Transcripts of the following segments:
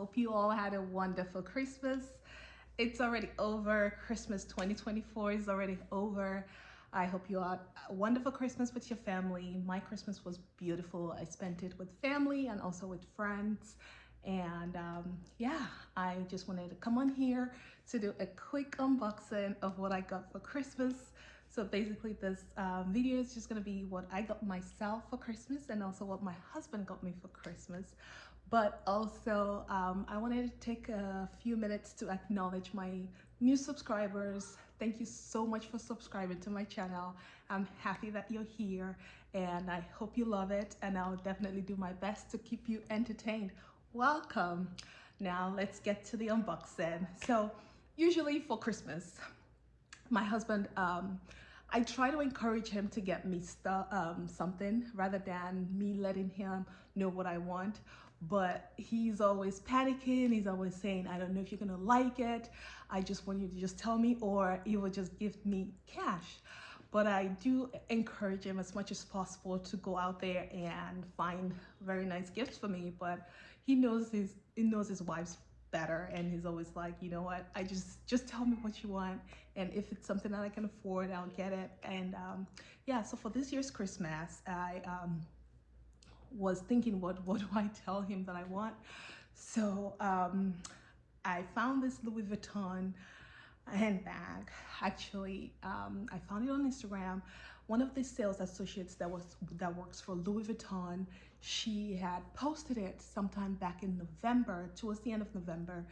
Hope you all had a wonderful Christmas. It's already over. Christmas 2024 is already over. I hope you had a wonderful Christmas with your family. My Christmas was beautiful. I spent it with family and also with friends. And yeah, I just wanted to come on here to do a quick unboxing of what I got for Christmas. So basically this video is just gonna be what I got myself for Christmas and also what my husband got me for Christmas. But also I wanted to take a few minutes to acknowledge my new subscribers. Thank you so much for subscribing to my channel. I'm happy that you're here and I hope you love it, and I'll definitely do my best to keep you entertained. Welcome. Now let's get to the unboxing. So usually for Christmas, my husband, I try to encourage him to get me something rather than me letting him know what I want. But he's always panicking. He's always saying, I don't know if you're gonna like it. I just want you to just tell me, or he will just give me cash. But I do encourage him as much as possible to go out there and find very nice gifts for me. But he knows his wife's better, and he's always like, you know what, I just tell me what you want, and if it's something that I can afford, I'll get it. And yeah, so for this year's Christmas, I was thinking, what do I tell him that I want? So I found this Louis Vuitton handbag. Actually, I found it on Instagram. One of the sales associates that works for Louis Vuitton, she had posted it sometime back in November, towards the end of November.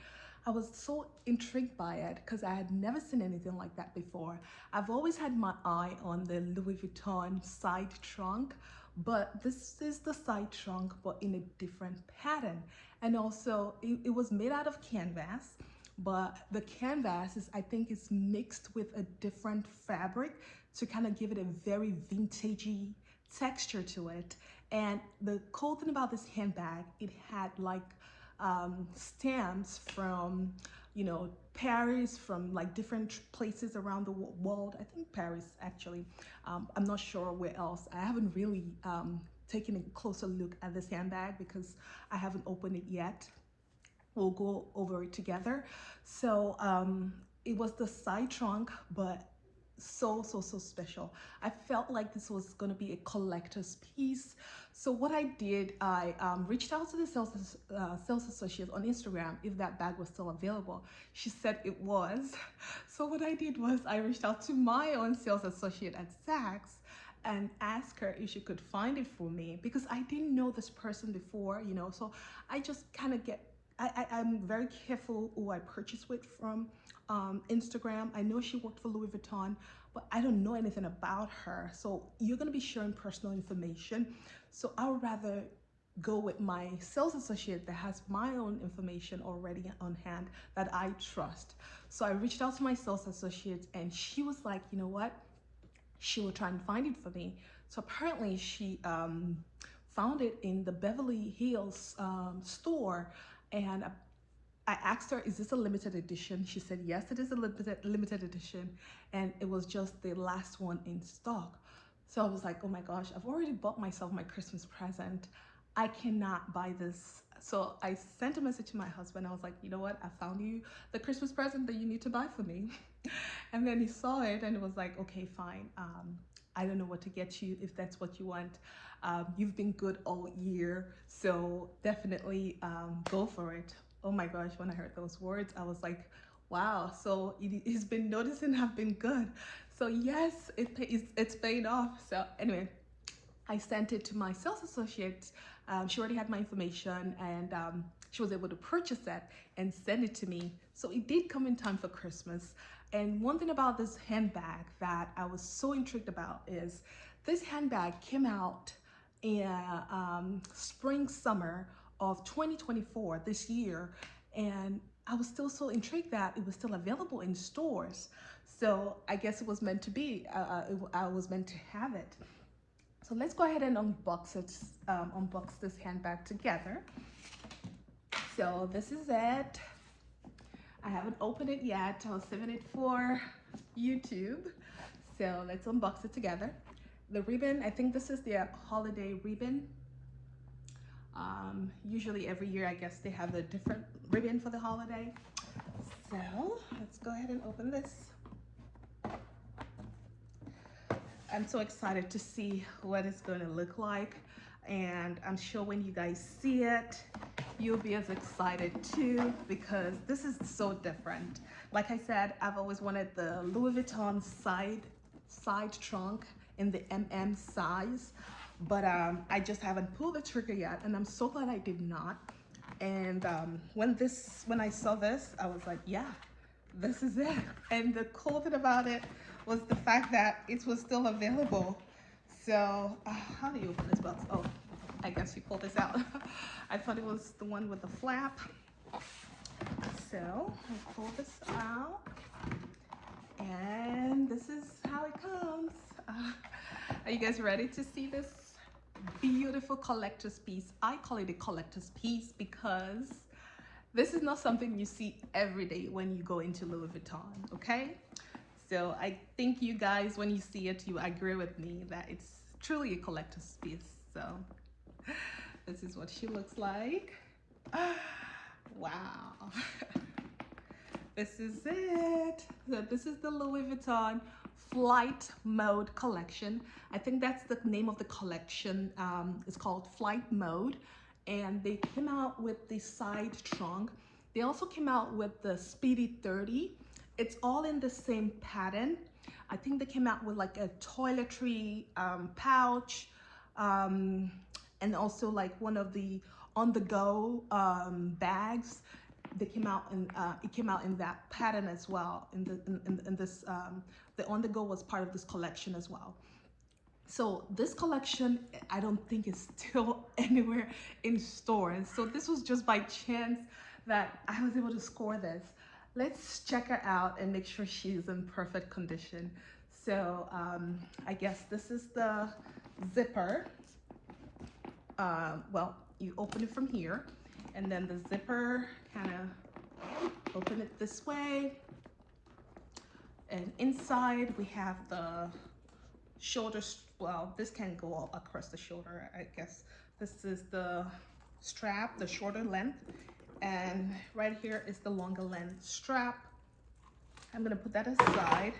I was so intrigued by it because I had never seen anything like that before. I've always had my eye on the Louis Vuitton side trunk, but this is the side trunk but in a different pattern. And also it was made out of canvas, but the canvas is, I think, is mixed with a different fabric to kind of give it a very vintagey texture to it. And the cool thing about this handbag, it had like stamps from, you know, Paris, from like different places around the world. I think Paris actually. I'm not sure where else. I haven't really taken a closer look at this handbag because I haven't opened it yet. We'll go over it together. So it was the side trunk, but so special. I felt like this was going to be a collector's piece. So what I did, I reached out to the sales associate on Instagram if that bag was still available. She said it was. So what I did was I reached out to my own sales associate at Saks and asked her if she could find it for me, because I didn't know this person before, you know. So I just kind of I'm very careful who I purchase with from Instagram. I know she worked for Louis Vuitton, but I don't know anything about her. So you're gonna be sharing personal information. So I would rather go with my sales associate that has my own information already on hand that I trust. So I reached out to my sales associate and she was like, you know what? She will try and find it for me. So apparently she found it in the Beverly Hills store, and I asked her, is this a limited edition? She said, yes, it is a limited edition, and it was just the last one in stock. So I was like, oh my gosh, I've already bought myself my Christmas present. I cannot buy this. So I sent a message to my husband. I was like, you know what? I found you the Christmas present that you need to buy for me. And then he saw it and it was like, okay, fine. I don't know what to get you if that's what you want. You've been good all year, so definitely go for it. Oh my gosh, when I heard those words, I was like, wow, so he's been noticing I've been good. So yes, it's paid off. So anyway, I sent it to my sales associate. She already had my information, and she was able to purchase it and send it to me. So it did come in time for Christmas. And one thing about this handbag that I was so intrigued about is this handbag came out in spring, summer of 2024, this year. And I was still so intrigued that it was still available in stores. So I guess it was meant to be. I was meant to have it. So let's go ahead and unbox it, unbox this handbag together. So this is it. I haven't opened it yet. I was saving it for YouTube. So let's unbox it together. The ribbon, I think this is the holiday ribbon. Usually every year, I guess they have a different ribbon for the holiday. So let's go ahead and open this. I'm so excited to see what it's going to look like, and I'm sure when you guys see it, you'll be as excited too, because this is so different. Like I said, I've always wanted the Louis Vuitton side trunk in the MM size, but I just haven't pulled the trigger yet, and I'm so glad I did not. And when I saw this, I was like, yeah, this is it. And the cool thing about it was the fact that it was still available. So how do you open this box? Oh, I guess you pull this out. I thought it was the one with the flap. So I pull this out, and this is how it comes. Are you guys ready to see this beautiful collector's piece? I call it a collector's piece because this is not something you see every day when you go into Louis Vuitton, okay? So I think you guys, when you see it, you agree with me that it's truly a collector's piece. So this is what she looks like. Wow. This is it. So this is the Louis Vuitton Flight Mode collection. I think that's the name of the collection. It's called Flight Mode, and they came out with the side trunk. They also came out with the Speedy 30. It's all in the same pattern. I think they came out with like a toiletry pouch, and also like one of the on-the-go bags. They came out and it came out in that pattern as well. In this, the on-the-go was part of this collection as well. So this collection, I don't think is still anywhere in stores. So this was just by chance that I was able to score this. Let's check her out and make sure she's in perfect condition. So I guess this is the zipper. Well, you open it from here, and then the zipper kind of open it this way. And inside we have the shoulder, well, this can go all across the shoulder, I guess. This is the strap, the shorter length, and right here is the longer length strap. I'm gonna put that aside.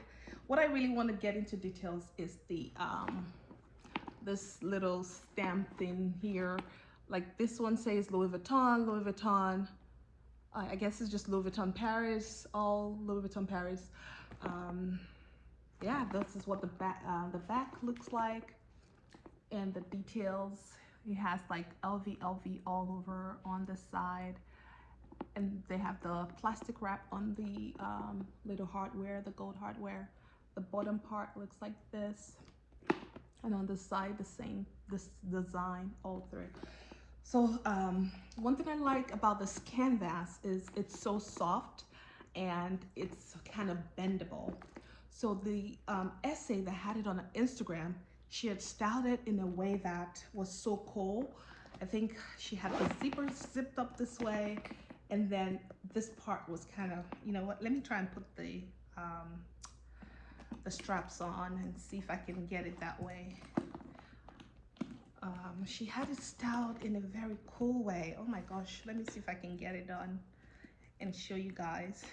What I really want to get into details is the this little stamp thing here. Like this one says Louis Vuitton, Louis Vuitton. I guess it's just Louis Vuitton Paris, all Louis Vuitton Paris. Yeah, this is what the back looks like, and the details. It has like LV all over on the side, and they have the plastic wrap on the little hardware, the gold hardware. The bottom part looks like this, and on the side the same, this design all through. So one thing I like about this canvas is it's so soft and it's kind of bendable. So the essay that had it on Instagram, she had styled it in a way that was so cool. I think she had the zipper zipped up this way, and then this part was kind of, you know what, let me try and put the straps on and see if I can get it that way. She had it styled in a very cool way. Oh my gosh, let me see if I can get it done and show you guys.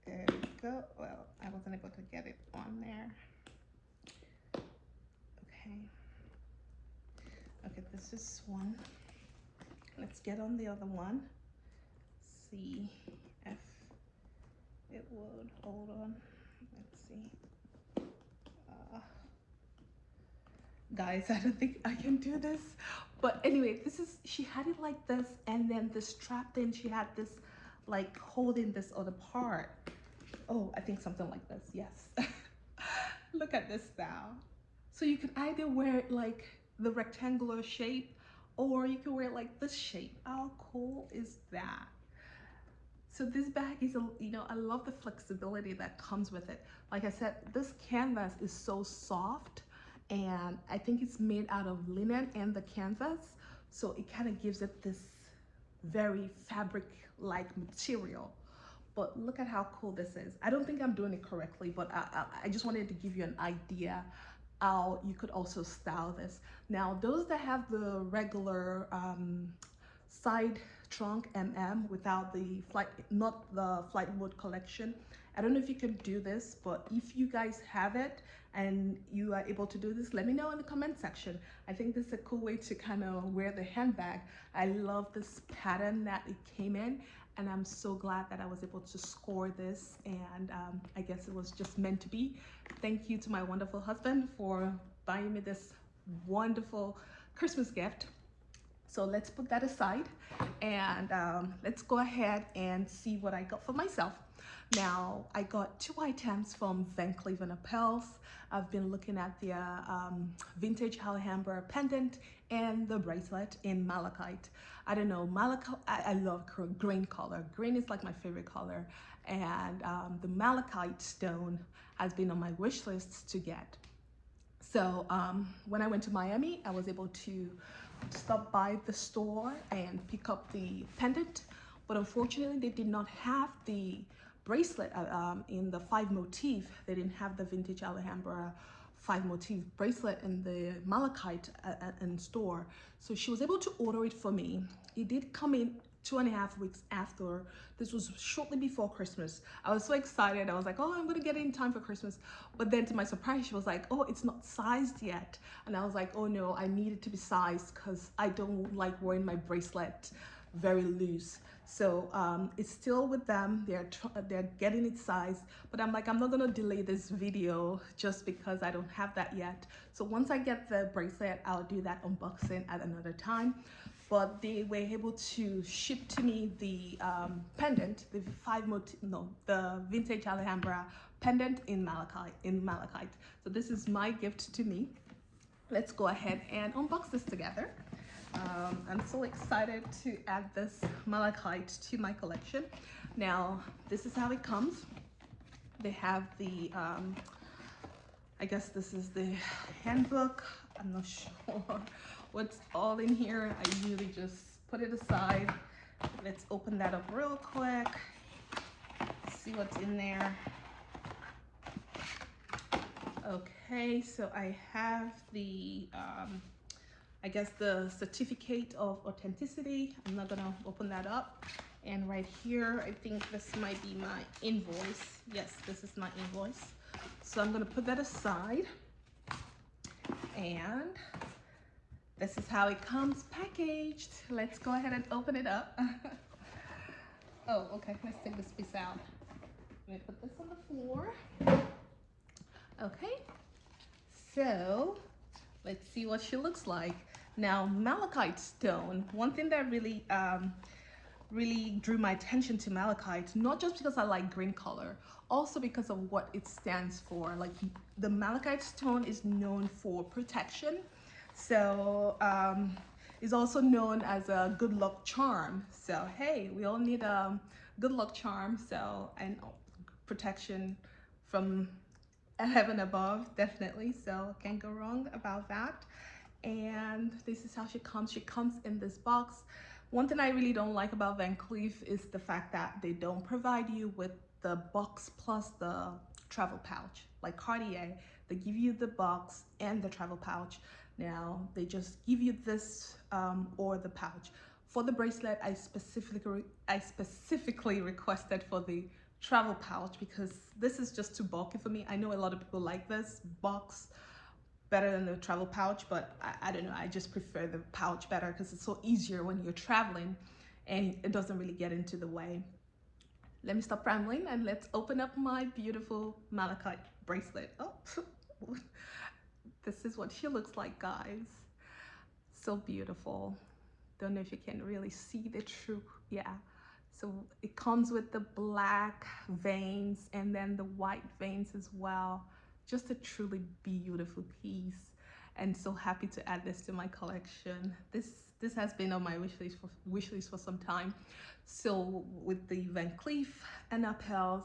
There we go. Well, I wasn't able to get it on there. Okay, this is one. Let's get on the other one. See if it would. Hold on. Let's see. Guys, I don't think I can do this. But anyway, this is, she had it like this, and then the strap thing, she had this like holding this other part. Oh, I think something like this, yes. Look at this style. So you could either wear it like the rectangular shape, or you could wear it like this shape. How cool is that? So this bag is, you know, I love the flexibility that comes with it. Like I said, this canvas is so soft, and I think it's made out of linen and the canvas. So it kind of gives it this very fabric-like material. But look at how cool this is. I don't think I'm doing it correctly, but I just wanted to give you an idea you could also style this. Now, those that have the regular side trunk without the flight, not the flight mode collection, I don't know if you can do this, but if you guys have it and you are able to do this, let me know in the comment section. I think this is a cool way to kind of wear the handbag. I love this pattern that it came in, and I'm so glad that I was able to score this, and I guess it was just meant to be. Thank you to my wonderful husband for buying me this wonderful Christmas gift. So let's put that aside, and let's go ahead and see what I got for myself. Now, I got 2 items from Cleef Arpels. I've been looking at the vintage Alhambra pendant and the bracelet in malachite. I don't know, malachite, I love green color. Green is like my favorite color. And the malachite stone has been on my wish list to get. So when I went to Miami, I was able to stop by the store and pick up the pendant, but unfortunately they did not have the bracelet in the 5 motif. They didn't have the vintage Alhambra 5 motif bracelet in the malachite in store, so she was able to order it for me. It did come in 2.5 weeks after. This was shortly before Christmas. I was so excited. I was like, oh, I'm gonna get it in time for Christmas. But then to my surprise, she was like, oh, it's not sized yet. And I was like, oh no, I need it to be sized because I don't like wearing my bracelet very loose. So it's still with them. They're getting it sized, but I'm like, I'm not gonna delay this video just because I don't have that yet. So once I get the bracelet, I'll do that unboxing at another time. But they were able to ship to me the pendant, the the vintage Alhambra pendant in malachite. So this is my gift to me. Let's go ahead and unbox this together. I'm so excited to add this malachite to my collection. Now, this is how it comes. They have the, I guess this is the handbook. I'm not sure what's all in here. I usually just put it aside. Let's open that up real quick. See what's in there. Okay, so I have the, I guess the certificate of authenticity. I'm not gonna open that up. And right here, I think this might be my invoice. Yes, this is my invoice. So I'm gonna put that aside. And this is how it comes packaged. Let's go ahead and open it up. Oh, okay, let's take this piece out. Let me put this on the floor. Okay, so let's see what she looks like. Now, malachite stone, one thing that really drew my attention to malachite, not just because I like green color, also because of what it stands for. Like, the malachite stone is known for protection. So it's also known as a good luck charm. So hey, we all need a good luck charm, so, and protection from heaven above, definitely. So can't go wrong about that. And this is how she comes. She comes in this box. One thing I really don't like about Van Cleef is the fact that they don't provide you with the box plus the travel pouch. Like Cartier, they give you the box and the travel pouch. Now they just give you this or the pouch. For the bracelet, I specifically requested for the travel pouch because this is just too bulky for me. I know a lot of people like this box better than the travel pouch, but I don't know, I just prefer the pouch better because it's so easier when you're traveling and it doesn't really get into the way. Let me stop rambling and let's open up my beautiful malachite bracelet. Oh, this is what she looks like, guys. So beautiful. Don't know if you can really see the true, yeah. So it comes with the black veins and then the white veins as well. Just a truly beautiful piece, and so happy to add this to my collection. This has been on my wish list for some time. So with the Van Cleef and Arpels,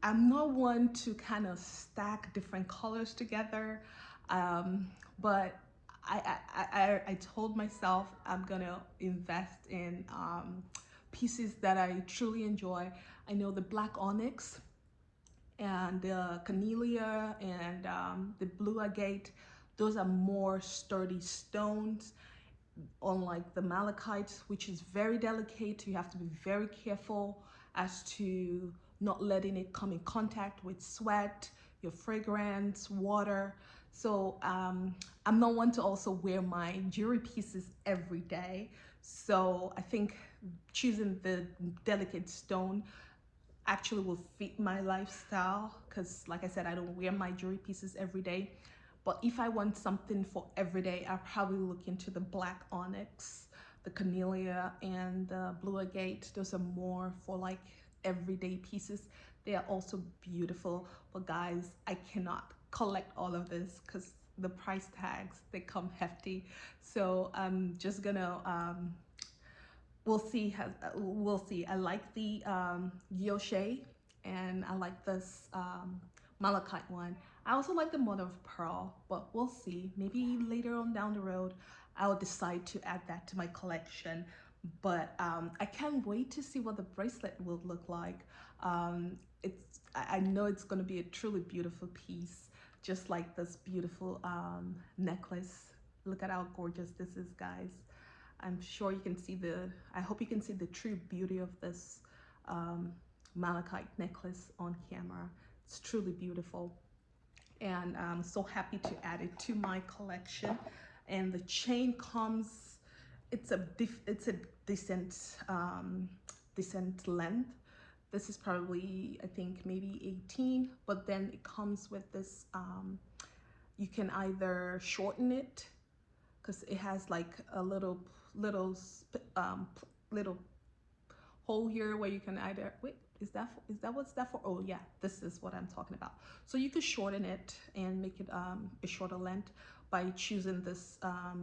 I'm not one to kind of stack different colors together, but I told myself I'm gonna invest in pieces that I truly enjoy. I know the black onyx and the camellia and the blue agate. Those are more sturdy stones, unlike the malachite, which is very delicate. You have to be very careful as to not letting it come in contact with sweat, your fragrance, water. So I'm not one to also wear my jewelry pieces every day. So I think choosing the delicate stone actually will fit my lifestyle, because like I said, I don't wear my jewelry pieces every day. But if I want something for every day, I'll probably look into the black onyx, the camellia, and the blue agate. Those are more for like everyday pieces. They are also beautiful, but guys, I cannot collect all of this because the price tags, they come hefty. So I'm just gonna we'll see how we'll see. I like the guilloche, and I like this malachite one. I also like the mother of pearl, but we'll see. Maybe later on down the road I'll decide to add that to my collection. But I can't wait to see what the bracelet will look like. I know it's going to be a truly beautiful piece, just like this beautiful necklace. Look at how gorgeous this is, guys. I'm sure you can see I hope you can see the true beauty of this malachite necklace on camera. It's truly beautiful. And I'm so happy to add it to my collection. And the chain comes, it's a decent, decent length. This is probably, I think, maybe 18, but then it comes with this, you can either shorten it, because it has like a um, little hole here where you can either wait. Is that what's that for? Oh yeah, this is what I'm talking about. So you could shorten it and make it a shorter length by choosing this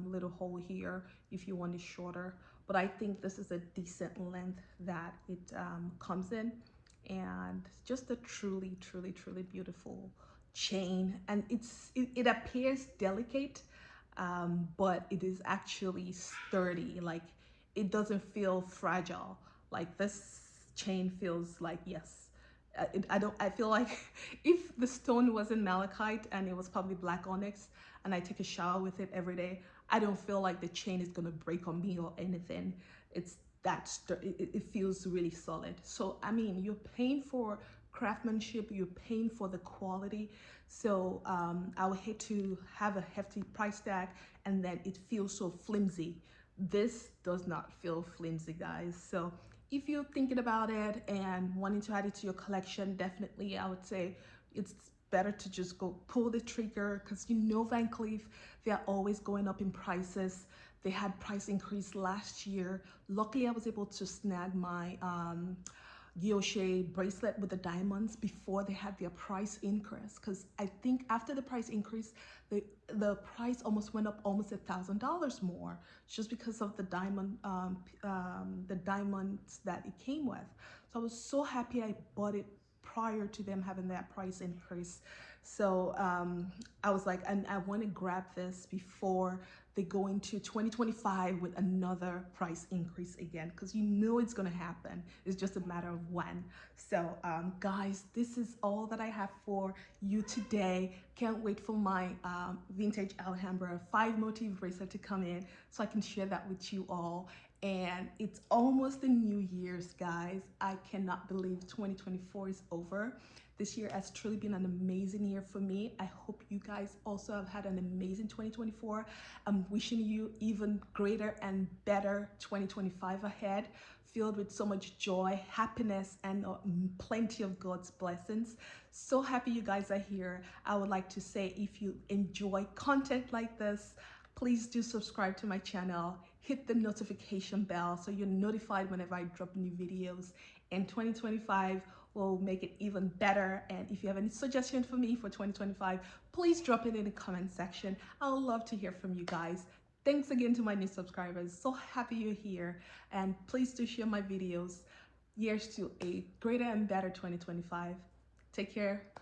little hole here if you want it shorter. But I think this is a decent length that it comes in, and just a truly, truly, truly beautiful chain. And it appears delicate, but it is actually sturdy. Like, it doesn't feel fragile. Like, this chain feels like, yes, I feel like if the stone wasn't malachite and it was probably black onyx and I take a shower with it every day, I don't feel like the chain is gonna break on me or anything. It's it feels really solid. So I mean, you're paying for craftsmanship, you're paying for the quality. So I would hate to have a hefty price tag and then it feels so flimsy. This does not feel flimsy, guys. So if you're thinking about it and wanting to add it to your collection, definitely I would say it's better to just go pull the trigger, because you know Van Cleef, they're always going up in prices. They had price increase last year. Luckily, I was able to snag my guilloche bracelet with the diamonds before they had their price increase, because I think after the price increase, the price almost went up almost $1,000 more, just because of the diamonds that it came with. So I was so happy I bought it prior to them having that price increase. So I was like, and I want to grab this before they go into 2025 with another price increase again, because you know it's going to happen. It's just a matter of when. So guys, this is all that I have for you today. Can't wait for my vintage Alhambra 5 motif bracelet to come in so I can share that with you all. And it's almost the New Year's, guys. I cannot believe 2024 is over. This year has truly been an amazing year for me. I hope you guys also have had an amazing 2024. I'm wishing you even greater and better 2025 ahead, filled with so much joy, happiness, and plenty of God's blessings. So happy you guys are here. I would like to say, if you enjoy content like this, please do subscribe to my channel, hit the notification bell so you're notified whenever I drop new videos. And 2025 will make it even better. And if you have any suggestions for me for 2025, please drop it in the comment section. I would love to hear from you guys. Thanks again to my new subscribers. So happy you're here. And please do share my videos. Here's to a greater and better 2025. Take care.